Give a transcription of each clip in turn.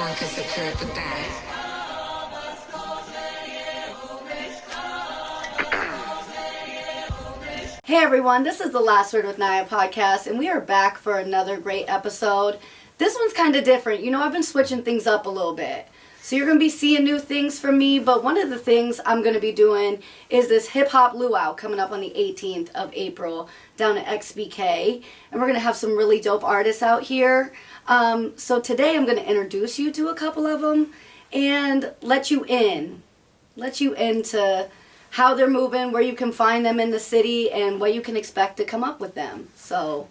Hey everyone, this is the Last Word with Naya podcast, and we are back for another great episode. This one's kind of different. You know, I've been switching things up a little bit. So you're going to be seeing new things from me, but one of the things I'm going to be doing is this hip-hop luau coming up on the 18th of April down at XBK, and we're going to have some really dope artists out here. So today I'm going to introduce you to a couple of them and let you into how they're moving, where you can find them in the city, and what you can expect to come up with them. So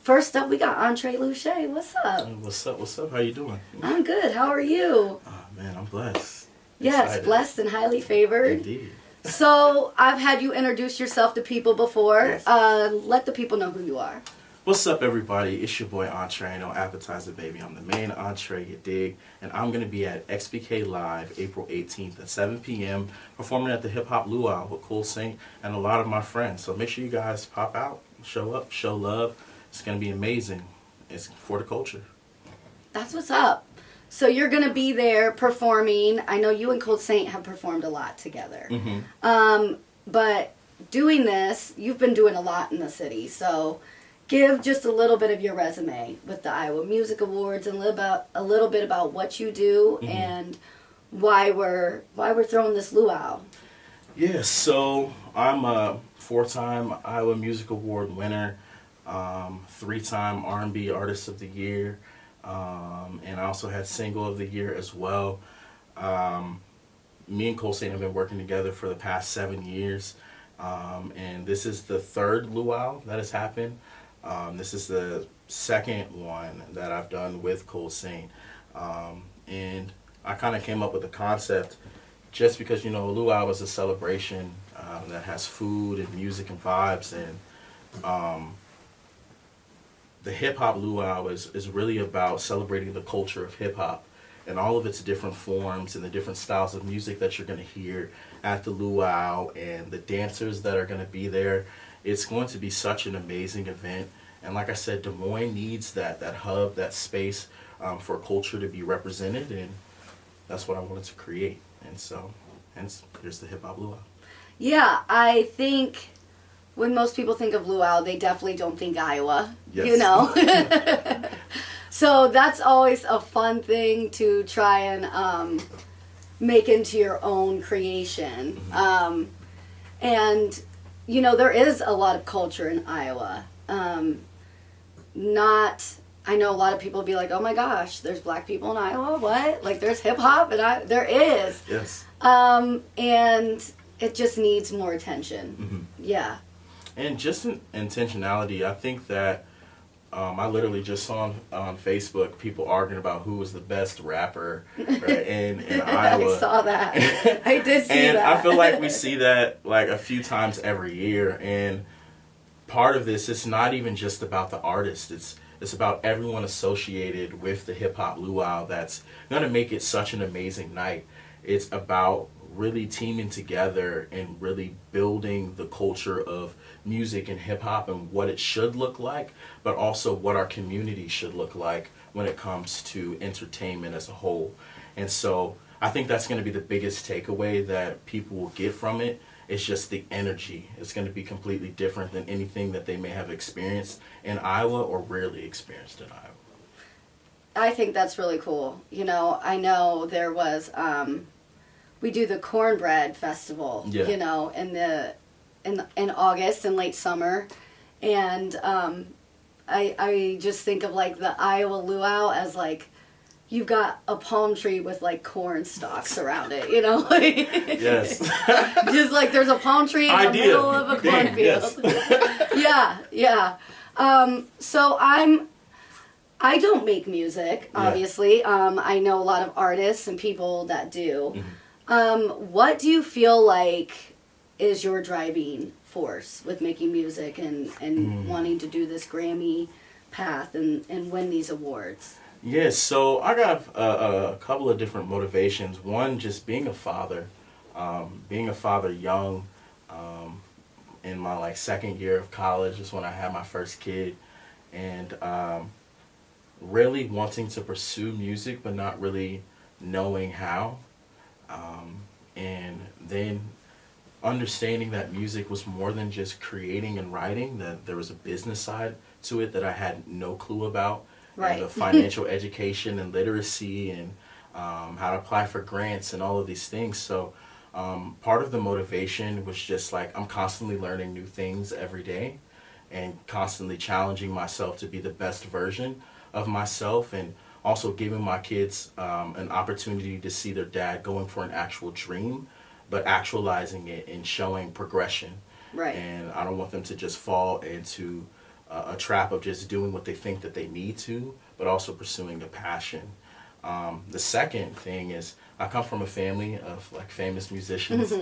first up, we got Entre, Luche. What's up? What's up? How you doing? I'm good. How are you? Oh, man, I'm blessed. Yes, Excited. Blessed and highly favored. Indeed. So I've had you introduce yourself to people before. Yes. Let the people know who you are. What's up, everybody? It's your boy Entre, no appetizer, baby. I'm the main Entre, you dig? And I'm going to be at XBK Live April 18th at 7 p.m. performing at the Hip Hop Luau with Cool Saint and a lot of my friends. So make sure you guys pop out, show up, show love. It's going to be amazing. It's for the culture. That's what's up. So you're going to be there performing. I know you and Cool Saint have performed a lot together. Mm-hmm. But doing this, you've been doing a lot in the city. So give just a little bit of your resume with the Iowa Music Awards and a little bit about what you do and why we're throwing this luau. Yeah, so I'm a 4-time Iowa Music Award winner, 3-time R&B Artist of the Year, and I also had Single of the Year as well. Me and Cole Saint have been working together for the past 7 years, and this is the third luau that has happened. This is the second one that I've done with Cole Saint. And I kind of came up with the concept just because, you know, luau is a celebration that has food and music and vibes. And the hip-hop luau is really about celebrating the culture of hip-hop and all of its different forms and the different styles of music that you're going to hear at the luau and the dancers that are going to be there. It's going to be such an amazing event. And like I said, Des Moines needs that hub, that space for culture to be represented. And that's what I wanted to create. And so, hence, here's the Hip Hop Luau. Yeah, I think when most people think of luau, they definitely don't think Iowa, Yes. you know? So that's always a fun thing to try and make into your own creation. And you know, there is a lot of culture in Iowa. I know a lot of people be like, oh my gosh, there's black people in Iowa? What? Like, there's hip-hop? And there is. Yes. And it just needs more attention. Yeah. And just intentionality, I think that I literally just saw on Facebook people arguing about who was the best rapper right, in Iowa. I saw that. I did see and that. I feel like we see that like a few times every year. And part of this, it's not even just about the artist. It's about everyone associated with the Hip Hop Luau that's going to make it such an amazing night. It's about really teaming together and really building the culture of music and hip hop and what it should look like, but also what our community should look like when it comes to entertainment as a whole. And so I think that's going to be the biggest takeaway that people will get from it. It's just the energy. It's going to be completely different than anything that they may have experienced in Iowa or rarely experienced in Iowa. I think that's really cool. You know, I know there was, we do the Cornbread Festival, you know, in August and late summer. And I just think of like the Iowa luau as like, you've got a palm tree with like corn stalks around it, you know? Yes. Just like there's a palm tree in the middle of a cornfield. Yes. Yeah. So I don't make music, obviously. I know a lot of artists and people that do. What do you feel like is your driving force with making music and wanting to do this Grammy path and win these awards? Yes, so I got a couple of different motivations. One, just being a father young, in my like second year of college is when I had my first kid, and really wanting to pursue music but not really knowing how. And then understanding that music was more than just creating and writing, that there was a business side to it that I had no clue about. Right. And the financial education and literacy and how to apply for grants and all of these things. So part of the motivation was just like I'm constantly learning new things every day and constantly challenging myself to be the best version of myself, and also giving my kids an opportunity to see their dad going for an actual dream, but actualizing it and showing progression. Right. And I don't want them to just fall into a trap of just doing what they think that they need to, but also pursuing a passion. The second thing is I come from a family of like famous musicians,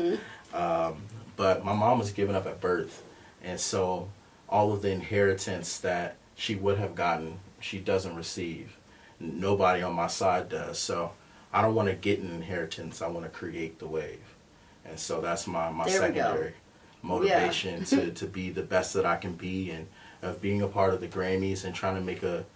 but my mom was given up at birth, and so all of the inheritance that she would have gotten, she doesn't receive. Nobody on my side does. So I don't want to get an inheritance. I want to create the wave. And so that's my secondary motivation to be the best that I can be, and of being a part of the Grammys and trying to make a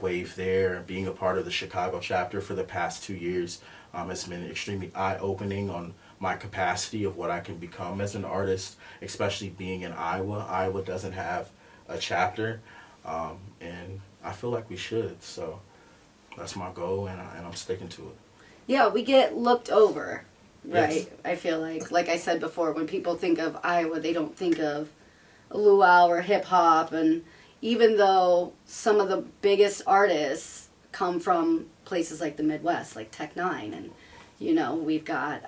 wave there, and being a part of the Chicago chapter for the past 2 years has been extremely eye-opening on my capacity of what I can become as an artist, especially being in Iowa. Iowa doesn't have a chapter, and I feel like we should. So that's my goal, and I'm sticking to it. Yeah, we get looked over, right? Yes. I feel like I said before, when people think of Iowa, they don't think of luau or hip hop, and even though some of the biggest artists come from places like the Midwest, like Tech Nine, and we've got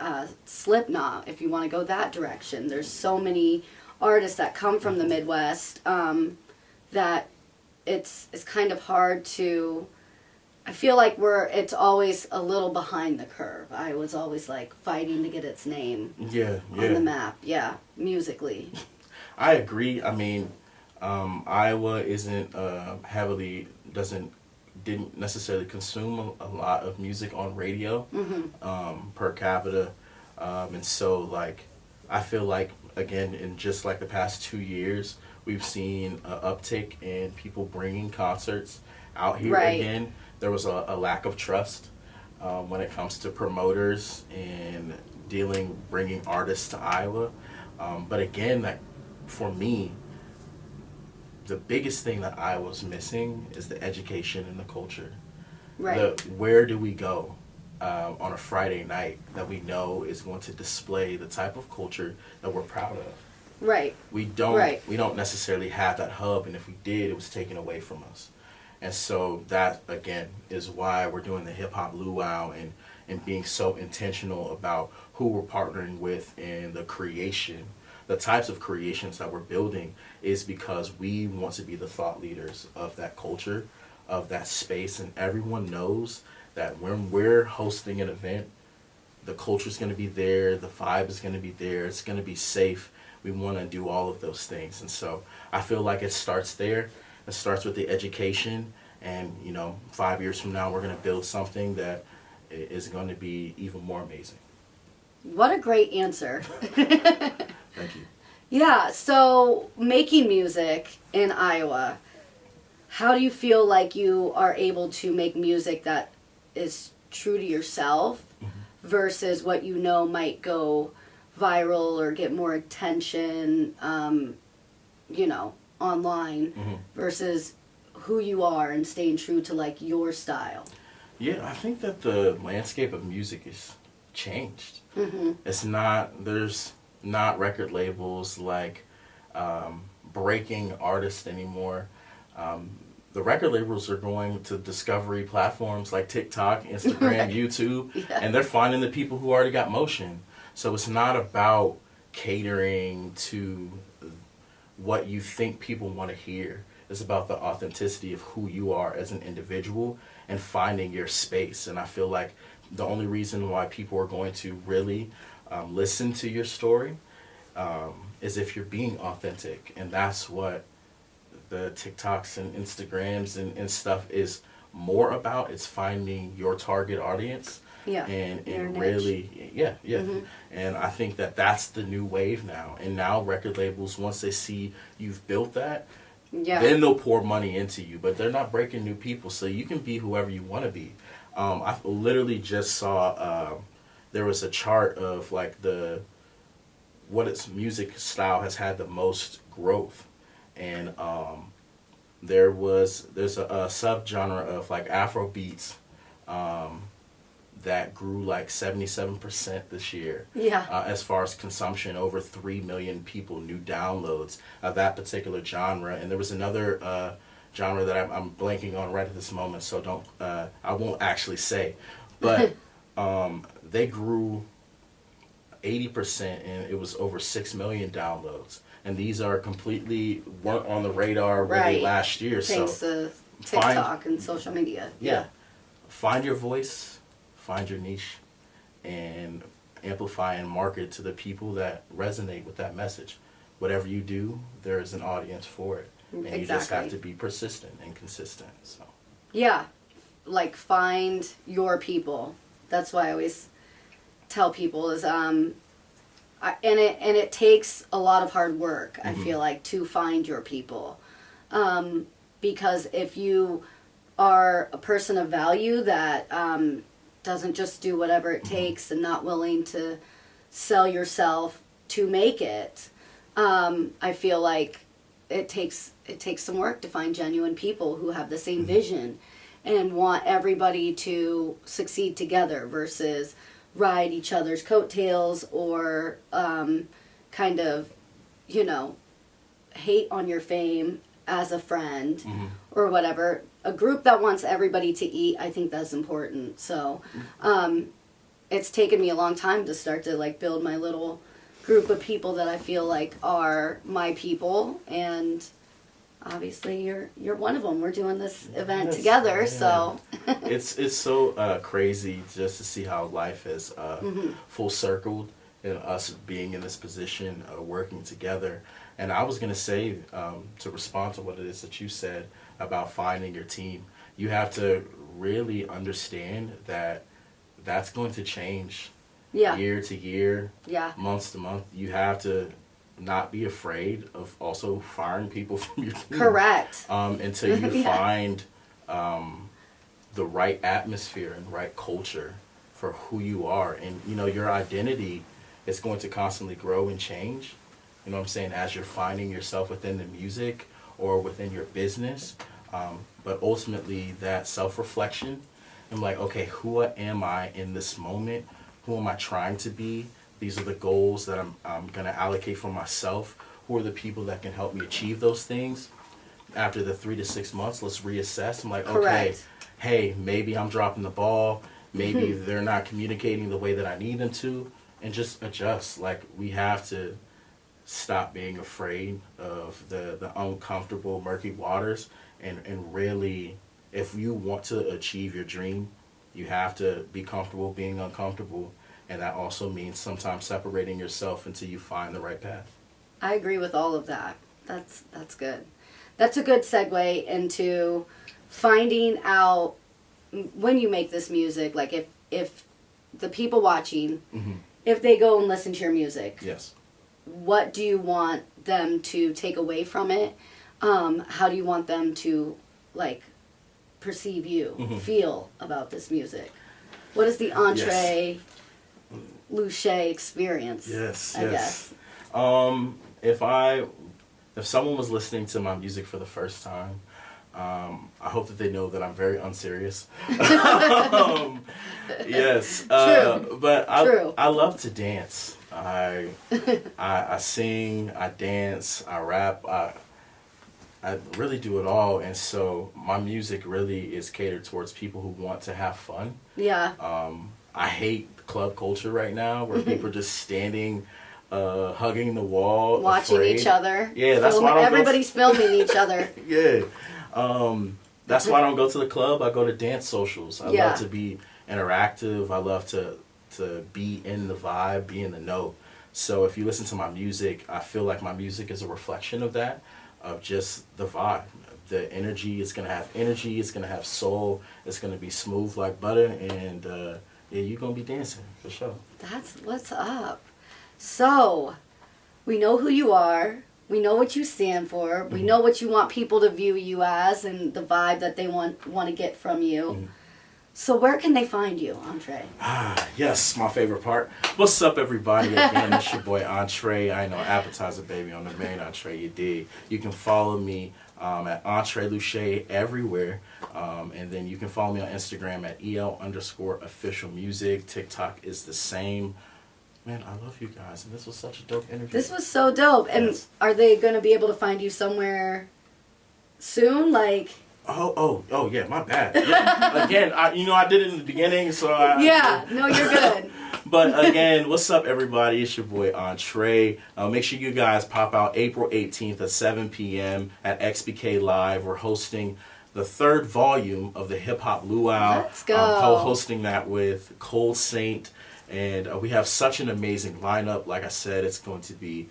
Slipknot. If you want to go that direction, there's so many artists that come from the Midwest that it's kind of hard to. I feel like it's always a little behind the curve. I was always like fighting to get its name on the map. Yeah, musically. I agree. I mean, Iowa isn't didn't necessarily consume a lot of music on radio per capita, and so like I feel like again in just like the past 2 years we've seen an uptick in people bringing concerts out here again. There was a lack of trust when it comes to promoters and bringing artists to Iowa, but again, that for me, the biggest thing that Iowa's missing is the education and the culture. Right. Where do we go on a Friday night that we know is going to display the type of culture that we're proud of? Right. We don't necessarily have that hub, and if we did, it was taken away from us. And so that, again, is why we're doing the Hip Hop Luau and being so intentional about who we're partnering with and the creation. The types of creations that we're building is because we want to be the thought leaders of that culture, of that space, and everyone knows that when we're hosting an event, the culture is going to be there, the vibe is going to be there, it's going to be safe. We want to do all of those things. And so I feel like it starts there. It starts with the education, and 5 years from now we're going to build something that is going to be even more amazing. What a great answer. Thank you. Yeah, so making music in Iowa, how do you feel like you are able to make music that is true to yourself versus what might go viral or get more attention, online versus who you are and staying true to like your style? Yeah, I think that the landscape of music is changed. There's not record labels like breaking artists anymore. The record labels are going to discovery platforms like TikTok, Instagram, YouTube, and they're finding the people who already got motion. So it's not about catering to what you think people want to hear. It's about the authenticity of who you are as an individual and finding your space. And I feel like the only reason why people are going to really listen to your story is if you're being authentic. And that's what the TikToks and Instagrams and stuff is more about. It's finding your target audience. And really, and I think that that's the new wave now. And now record labels, once they see you've built that, Yeah. Then they'll pour money into you, but they're not breaking new people, so you can be whoever you want to be. I literally just saw there was a chart of like what its music style has had the most growth, and there's a subgenre of like Afro beats that grew like 77% this year. Yeah. As far as consumption, over 3 million people, new downloads of that particular genre. And there was another genre that I'm blanking on right at this moment, so I won't actually say. But they grew 80%, and it was over 6 million downloads. And these are weren't on the radar really last year. Thanks to TikTok and social media. Yeah. Find your voice, find your niche, and amplify and market to the people that resonate with that message. Whatever you do, there is an audience for it. And you just have to be persistent and consistent. So. Yeah. Like, find your people. That's why I always tell people is and it takes a lot of hard work, I feel like, to find your people. Because if you are a person of value that doesn't just do whatever it takes and not willing to sell yourself to make it, I feel like it takes some work to find genuine people who have the same vision and want everybody to succeed together versus ride each other's coattails or kind of, hate on your fame as a friend or whatever. A group that wants everybody to eat, I think that's important. So it's taken me a long time to start to like build my little group of people that I feel like are my people, and obviously you're one of them. We're doing this event together, so it's so crazy just to see how life has full circled and us being in this position, working together. And I was gonna say, to respond to what it is that you said about finding your team, you have to really understand that that's going to change year to year, month to month. You have to not be afraid of also firing people from your team. Correct. Until you find the right atmosphere and right culture for who you are. And, your identity is going to constantly grow and change. You know what I'm saying? As you're finding yourself within the music or within your business. But ultimately, that self-reflection, I'm like, okay, who am I in this moment? Who am I trying to be? These are the goals that I'm going to allocate for myself. Who are the people that can help me achieve those things? After the 3 to 6 months, let's reassess. I'm like, okay, hey, maybe I'm dropping the ball. Maybe they're not communicating the way that I need them to. And just adjust. Like, we have to stop being afraid of the uncomfortable, murky waters. And really, if you want to achieve your dream, you have to be comfortable being uncomfortable. And that also means sometimes separating yourself until you find the right path. I agree with all of that. That's good. That's a good segue into finding out when you make this music, like if the people watching, if they go and listen to your music, what do you want them to take away from it? How do you want them to like perceive you, feel about this music? What is the Entre Luche experience? I guess. If someone was listening to my music for the first time, I hope that they know that I'm very unserious. But I love to dance. I sing, I dance, I rap, I really do it all. And so my music really is catered towards people who want to have fun. I hate club culture right now where people are just standing, hugging the wall, watching each other. That's why everybody's filming each other. That's why I don't go to the club. I go to dance socials. I love to be interactive. I love to be in the vibe, be in the know. So if you listen to my music, I feel like my music is a reflection of that, of just the vibe. The energy, it's going to have energy, it's going to have soul, it's going to be smooth like butter, and you're going to be dancing, for sure. That's what's up. So, we know who you are. We know what you stand for. We know what you want people to view you as and the vibe that they want to get from you. So where can they find you, Entre? Yes, my favorite part. What's up, everybody? Again, it's your boy Entre. I know appetizer, baby, on the main entree, you dig. You can follow me at Entre Luche everywhere. And then you can follow me on Instagram at EL_officialmusic. TikTok is the same. Man, I love you guys, and this was such a dope interview. This was so dope. And are they going to be able to find you somewhere soon? Like... Oh, yeah, my bad. Yeah. Again, I did it in the beginning, so no, you're good. But again, what's up, everybody? It's your boy Entre. Make sure you guys pop out April 18th at 7 p.m. at XBK Live. We're hosting the 3rd volume of the Hip Hop Luau. Let's go. Co-hosting that with Cole Saint, and we have such an amazing lineup. Like I said, it's going to be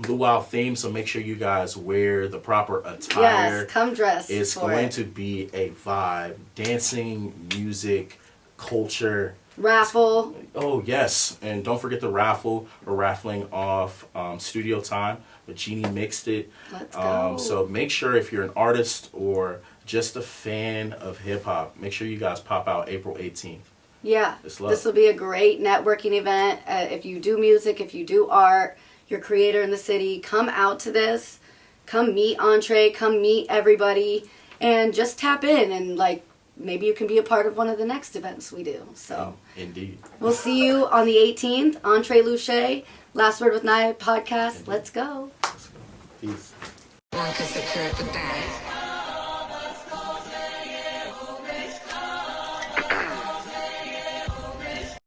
Luau theme, so make sure you guys wear the proper attire. Yes, come dressed. It's for going it. to be a vibe. Dancing, music, culture. Raffle. Oh, yes. And don't forget the raffle. We're raffling off Studio Time, but Jeannie mixed it. Let's go. So make sure if you're an artist or just a fan of hip-hop, make sure you guys pop out April 18th. Yeah, this will be a great networking event. If you do music, if you do art, you're a creator in the city, come out to this. Come meet Entre, come meet everybody, and just tap in and maybe you can be a part of one of the next events we do. So indeed. We'll see you on the 18th. Entre Luche, Last Word with Naya podcast. Let's go. Peace. One could secure the bag.